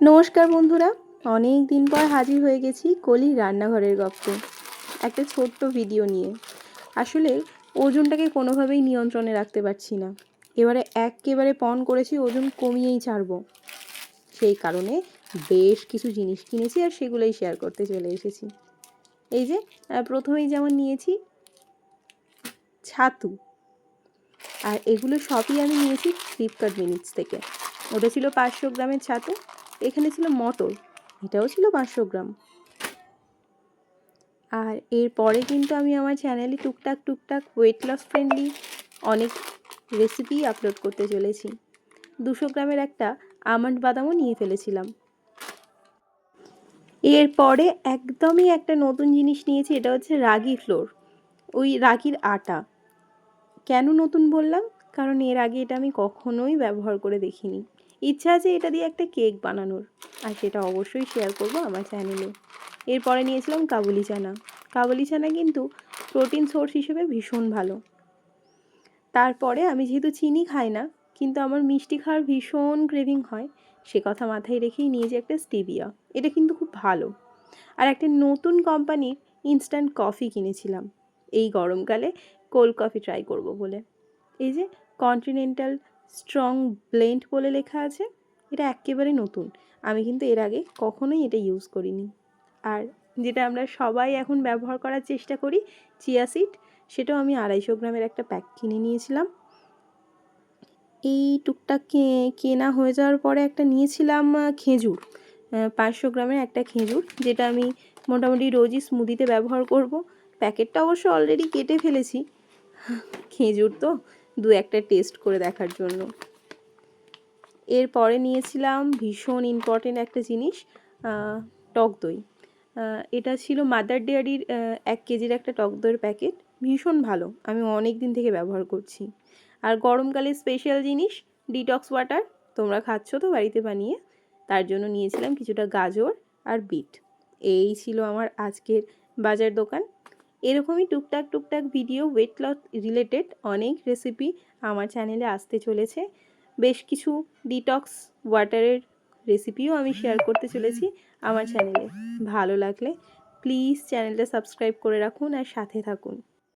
নমস্কার বন্ধুরা, অনেক দিন পর হাজির হয়ে গেছি কলির রান্নাঘরের গপ্পে একটা ছোট্ট ভিডিও নিয়ে। আসলে ওজনটাকে কোনোভাবেই নিয়ন্ত্রণে রাখতে পারছি না। এবারে একেবারে পণ করেছি ওজন কমিয়েই ছাড়বো। সেই কারণে বেশ কিছু জিনিস কিনেছি আর সেগুলোই শেয়ার করতে চলে এসেছি। এই যে প্রথমেই যেমন নিয়েছি ছাতু, আর এগুলো সবই আমি নিয়েছি ফ্লিপকার্ট মিনিটস থেকে। ওটা ছিল 500 গ্রামের ছাতু। এখানে ছিল মটর, এটাও ছিল 500 গ্রাম। আর এরপরে কিন্তু আমি আমার চ্যানেলে টুকটাক ওয়েট লস ফ্রেন্ডলি অনেক রেসিপি আপলোড করতে চলেছি। 200 গ্রামের একটা আমন্ড বাদামও নিয়ে ফেলেছিলাম। এরপরে একদমই একটা নতুন জিনিস নিয়েছি, এটা হচ্ছে রাগি ফ্লোর, ওই রাগির আটা। কেন নতুন বললাম? কারণ এর আগে এটা আমি কখনোই ব্যবহার করে দেখিনি। ইচ্ছা আছে এটা দিয়ে একটা কেক বানানোর, আর সেটা অবশ্যই শেয়ার করব আমার চ্যানেলে। এরপরে নিয়েছিলাম কাবুলি চানা। কাবুলি চানা কিন্তু প্রোটিন সোর্স হিসেবে ভীষণ ভালো। তারপরে আমি যেহেতু চিনি খাই না, কিন্তু আমার মিষ্টি খাওয়ার ভীষণ ক্রেভিং হয়, সে কথা মাথায় রেখেই নিয়েছি একটা স্টিভিয়া। এটা কিন্তু খুব ভালো। আর একটা নতুন কোম্পানির ইনস্ট্যান্ট কফি কিনেছিলাম এই গরমকালে কোল্ড কফি ট্রাই করব বলে। এই যে কন্টিনেন্টাল স্ট্রং ব্লেন্ড বলে লেখা আছে, এটা একেবারে নতুন। আমি কিন্তু এর আগে কখনোই এটা ইউজ করিনি। আর যেটা আমরা সবাই এখন ব্যবহার করার চেষ্টা করি, চিয়া সিড, সেটাও আমি 250 গ্রামের একটা প্যাক কিনে নিয়েছিলাম। এই টুকটাক কেনা হয়ে যাওয়ার পরে একটা নিয়েছিলাম খেজুর, 500 গ্রামের একটা খেজুর, যেটা আমি মোটামুটি রোজই স্মুদিতে ব্যবহার করব। প্যাকেটটা অবশ্য অলরেডি কেটে ফেলেছি, খেজুর তো দু একটা টেস্ট করে দেখার জন্য। এরপরে নিয়েছিলাম ভীষণ ইম্পর্টেন্ট একটা জিনিস, টক দই। এটা ছিল মাদার ডেয়ারির 1 কেজির একটা টক দইয়ের প্যাকেট, ভীষণ ভালো, আমি অনেক দিন থেকে ব্যবহার করছি। আর গরমকালে স্পেশাল জিনিস ডিটক্স ওয়াটার, তোমরা খাচ্ছ তো বাড়িতে বানিয়ে, তার জন্য নিয়েছিলাম কিছুটা গাজর আর বিট। এই ছিল আমার আজকের বাজার দোকান। এরকমই টুকটাক ভিডিও ওয়েট লস রিলেটেড অনেক রেসিপি আমার চ্যানেলে আসতে চলেছে। বেশ কিছু ডিটক্স ওয়াটারের রেসিপিও আমি শেয়ার করতে চলেছি আমার চ্যানেলে। ভালো লাগলে প্লিজ চ্যানেলটা সাবস্ক্রাইব করে রাখুন আর সাথে থাকুন।